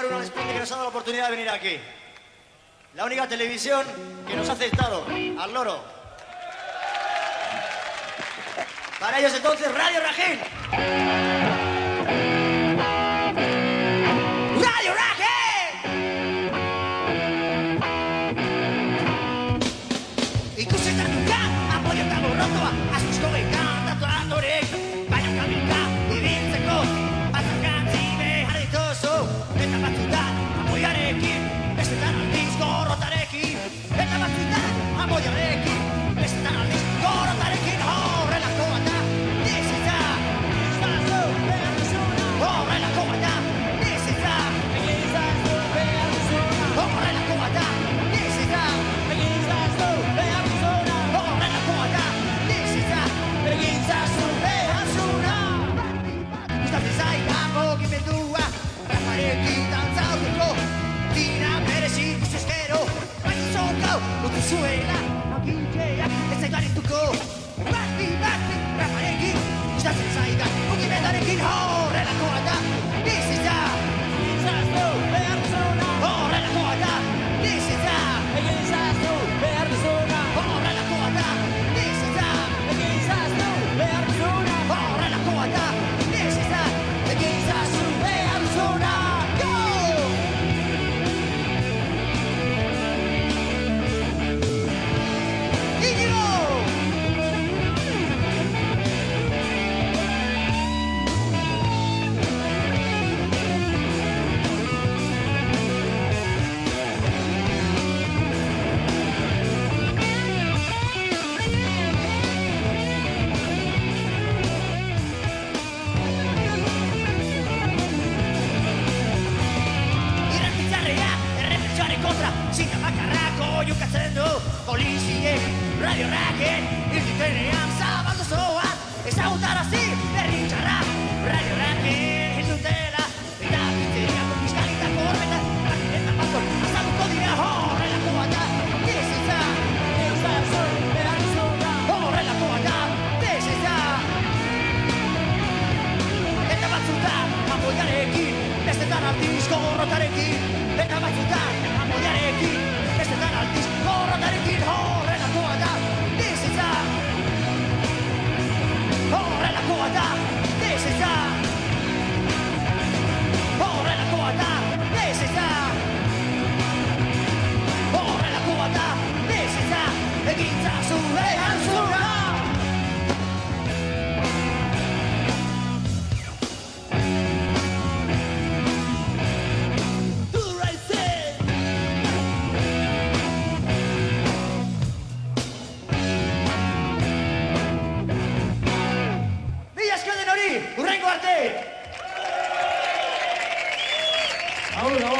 Bruno Alespendi, que nos ha dado la oportunidad de venir aquí. La única televisión que nos ha aceptado al loro. Para ellos entonces, Radio Rajín. Radio Rajín. Ikusitatuta, apoiotako rotoa, asusko bekantatu atorek, baina kamika, ibiltzeko, batzakantzi behar dituzu, eta batzutan, apoiarekin, bestetan aldiz gorrotarekin, eta batzutan, apoiarekin, bestetan aldiz gorrotarekin, horrelakoa da, bizitza, horrelakoa da, bizitza, horrelakoa da, bizitza, horrelakoa da, bizitza, gustatzen zaidan mugimendua, raparekin dantzauteko, dina berezik izuzkero, baina zonkau, lutu zuela, makintxeak ez zaigarituko, bati, raparekin, gustatzen zaidan mugimendarekin, horrelakoa da, bizitza, horrelakoa da, bizitza, horrelakoa da, bizitza, horrelakoa da, bizitza, egizazu behar zuna, go! Iñigo! Irrakitzarrea, errepresioaren kontra, zita bakarrako jukatzen du, poliziek, Radio Raken, irtitenean zabaldu zoan, ezagutarazi, herritxarra, Radio Raken, hiltutela, eta pitzeriako fiskalitako horretan, rakinetan batzor, azalduko dira, horrelakoa da, bizitza, horrelakoa da, bizitza, eta batzutan, apoiarekin, bestetan aldiz gorrotarekin, eta batzutan, apoiarekin, bestetan aldiz gorrotarekin, horrelakoa da, bizitza, horrelakoa da, bizitza, horrelakoa da, bizitza, horrelakoa da, bizitza, egintzazu behar zura. Mila esker denori, hurrengo arte! Agur, agur.